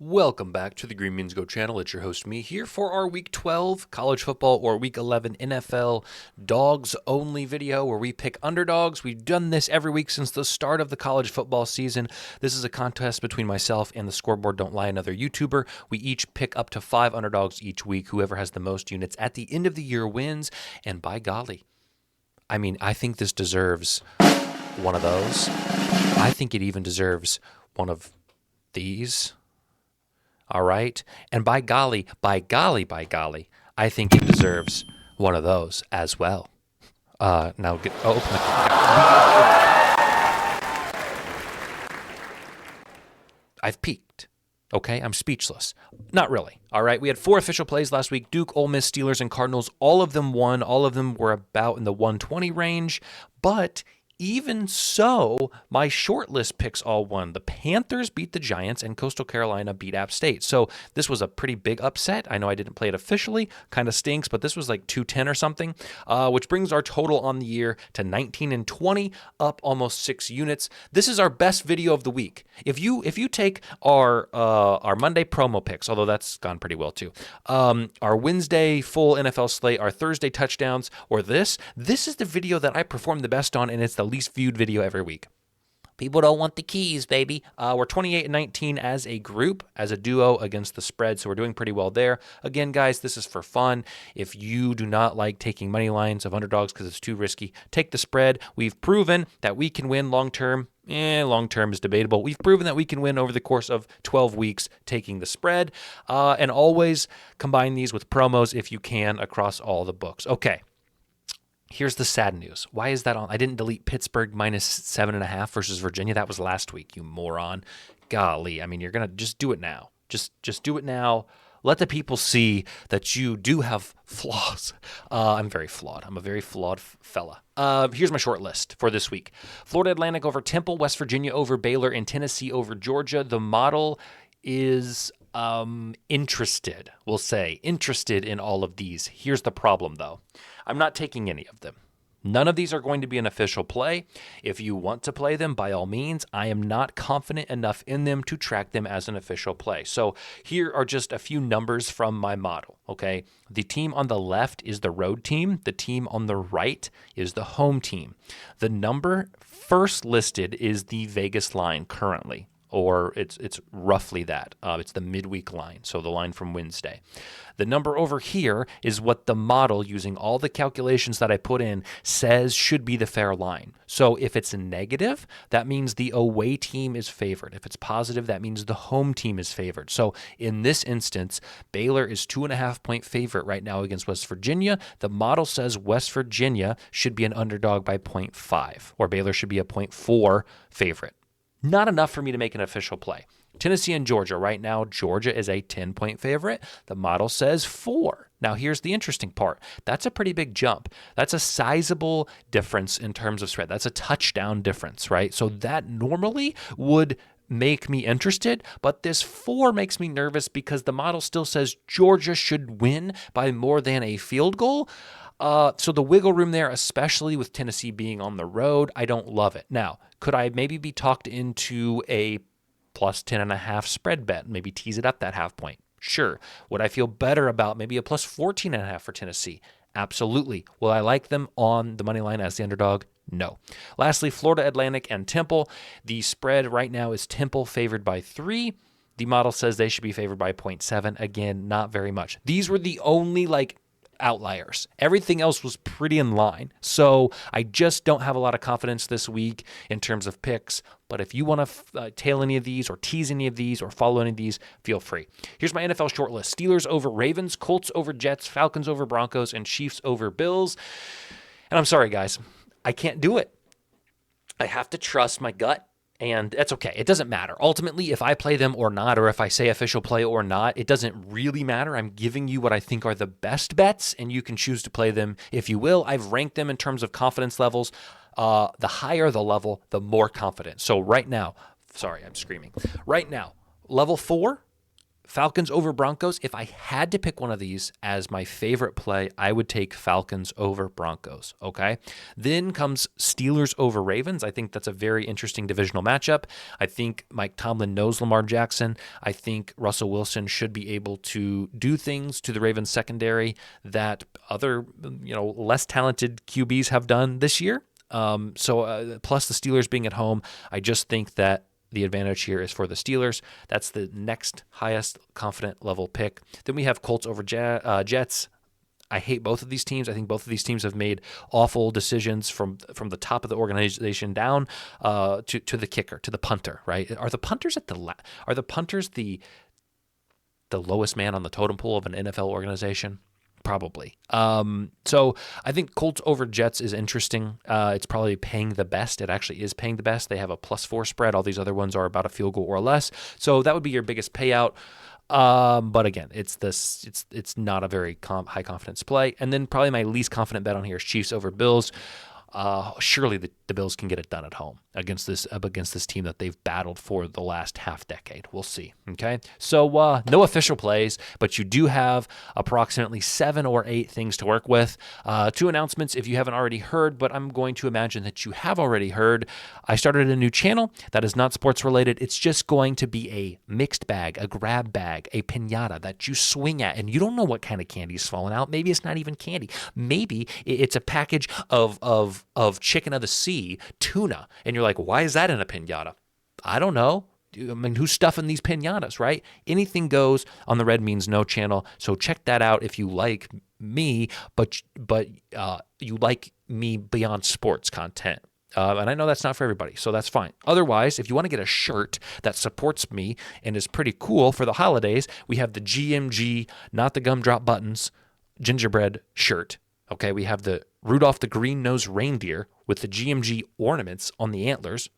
Welcome back to the Green Means Go channel. It's your host, me, here for our Week 12 college football or Week 11 NFL dogs only video where we pick underdogs. We've done this every week since the start of the college football season. This is a contest between myself and the Scoreboard Don't Lie, another YouTuber. We each pick up to 5 underdogs each week. Whoever has the most units at the end of the year wins. And by golly, I think this deserves one of those. I think it even deserves one of these. All right. And by golly, I think it deserves one of those as well. Now open the. I've peaked. Okay, I'm speechless. Not really. All right, we had 4 official plays last week. Duke, Ole Miss, Steelers, and Cardinals. All of them won. All of them were about in the 120 range. But even so, my short list picks all won. The Panthers beat the Giants, and Coastal Carolina beat App State. So this was a pretty big upset. I know I didn't play it officially. Kind of stinks, but this was like 210 or something, which brings our total on the year to 19 and 20, up almost 6 units. This is our best video of the week. If you take our Monday promo picks, although that's gone pretty well too, our Wednesday full NFL slate, our Thursday touchdowns, or this is the video that I perform the best on, and it's the least viewed video every week. People don't want the keys, baby. We're 28 and 19 as a group, as a duo against the spread, so we're doing pretty well there. Again, guys, this is for fun. If you do not like taking money lines of underdogs because it's too risky, take the spread. We've proven that we can win long-term. Long-term is debatable. We've proven that we can win over the course of 12 weeks taking the spread. And always combine these with promos if you can across all the books. Okay. Here's the sad news. Why is that on? I didn't delete Pittsburgh minus 7.5 versus Virginia. That was last week, you moron. Golly, you're going to just do it now. Just do it now. Let the people see that you do have flaws. I'm very flawed. I'm a very flawed fella. Here's my short list for this week. Florida Atlantic over Temple, West Virginia over Baylor, and Tennessee over Georgia. The model is interested in all of these. Here's the problem, though. I'm not taking any of them. None of these are going to be an official play. If you want to play them, by all means, I am not confident enough in them to track them as an official play. So here are just a few numbers from my model, okay? The team on the left is the road team. The team on the right is the home team. The number first listed is the Vegas line currently, or it's roughly that. It's the midweek line, so the line from Wednesday. The number over here is what the model, using all the calculations that I put in, says should be the fair line. So if it's a negative, that means the away team is favored. If it's positive, that means the home team is favored. So in this instance, Baylor is 2.5-point favorite right now against West Virginia. The model says West Virginia should be an underdog by 0.5, or Baylor should be a 0.4 favorite. Not enough for me to make an official play. Tennessee and Georgia. Right now, Georgia is a 10-point favorite. The model says 4. Now, here's the interesting part. That's a pretty big jump. That's a sizable difference in terms of spread. That's a touchdown difference, right? So that normally would make me interested, but this 4 makes me nervous because the model still says Georgia should win by more than a field goal. So the wiggle room there, especially with Tennessee being on the road, I don't love it. Now, could I maybe be talked into a plus 10.5 spread bet, maybe tease it up that half point? Sure. Would I feel better about maybe a plus 14.5 for Tennessee? Absolutely. Will I like them on the money line as the underdog? No. Lastly, Florida Atlantic and Temple. The spread right now is Temple favored by 3. The model says they should be favored by 0.7. Again, not very much. These were the only outliers. Everything else was pretty in line. So I just don't have a lot of confidence this week in terms of picks. But if you want to tail any of these or tease any of these or follow any of these, feel free. Here's my NFL short list. Steelers over Ravens, Colts over Jets, Falcons over Broncos, and Chiefs over Bills. And I'm sorry, guys. I can't do it. I have to trust my gut. And that's okay. It doesn't matter. Ultimately, if I play them or not, or if I say official play or not, it doesn't really matter. I'm giving you what I think are the best bets, and you can choose to play them if you will. I've ranked them in terms of confidence levels. The higher the level, the more confident. So right now, sorry, I'm screaming. Right now, level 4, Falcons over Broncos. If I had to pick one of these as my favorite play, I would take Falcons over Broncos, okay? Then comes Steelers over Ravens. I think that's a very interesting divisional matchup. I think Mike Tomlin knows Lamar Jackson. I think Russell Wilson should be able to do things to the Ravens secondary that other, less talented QBs have done this year. Plus the Steelers being at home, I just think that the advantage here is for the Steelers. That's the next highest confident level pick. Then we have Colts over Jets. I hate both of these teams. I think both of these teams have made awful decisions from the top of the organization down to the kicker, to the punter. Right? Are the punters are the punters the lowest man on the totem pole of an NFL organization? Probably. So I think Colts over Jets is interesting. It's probably paying the best. It actually is paying the best. They have a +4 spread. All these other ones are about a field goal or less. So that would be your biggest payout. But again, it's not a very high confidence play. And then probably my least confident bet on here is Chiefs over Bills. Surely the Bills can get it done at home against this team that they've battled for the last half decade. We'll see. Okay, so no official plays, but you do have approximately 7 or 8 things to work with. 2 announcements if you haven't already heard, but I'm going to imagine that you have already heard. I started a new channel that is not sports related. It's just going to be a mixed bag, a grab bag, a piñata that you swing at, and you don't know what kind of candy is falling out. Maybe it's not even candy. Maybe it's a package of chicken of the sea, tuna, and you're like, why is that in a piñata? I don't know. I mean, who's stuffing these piñatas, right? Anything goes on the Red Means No channel, so check that out if you like me, but you like me beyond sports content. And I know that's not for everybody, so that's fine. Otherwise, if you want to get a shirt that supports me and is pretty cool for the holidays, we have the GMG, not the gumdrop buttons, gingerbread shirt. Okay, we have the Rudolph the Green-Nosed Reindeer with the GMG ornaments on the antlers.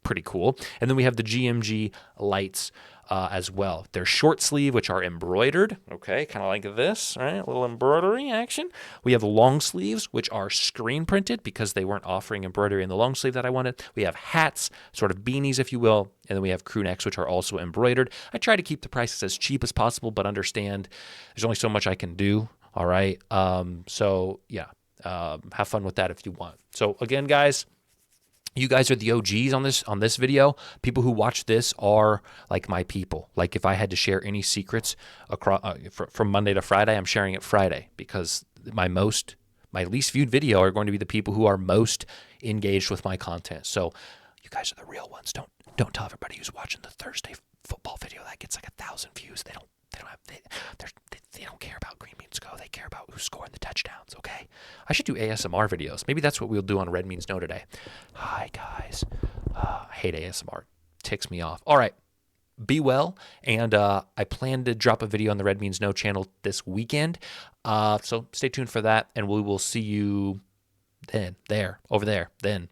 Pretty cool. And then we have the GMG lights as well. They're short sleeve, which are embroidered. Okay, kind of like this, right? A little embroidery action. We have long sleeves, which are screen printed because they weren't offering embroidery in the long sleeve that I wanted. We have hats, sort of beanies, if you will. And then we have crew necks, which are also embroidered. I try to keep the prices as cheap as possible, but understand there's only so much I can do. All right. Have fun with that if you want. So again, guys, you guys are the OGs on this video. People who watch this are like my people. Like if I had to share any secrets across from Monday to Friday, I'm sharing it Friday because my least viewed video are going to be the people who are most engaged with my content. So you guys are the real ones. Don't tell everybody who's watching the Thursday football video that gets like 1,000 views. They don't care about Green Means Go. They care about who's scoring the touchdowns, okay? I should do ASMR videos. Maybe that's what we'll do on Red Means No today. Hi, guys. I hate ASMR. Ticks me off. All right. Be well. And I plan to drop a video on the Red Means No channel this weekend. So stay tuned for that, and we will see you over there, then.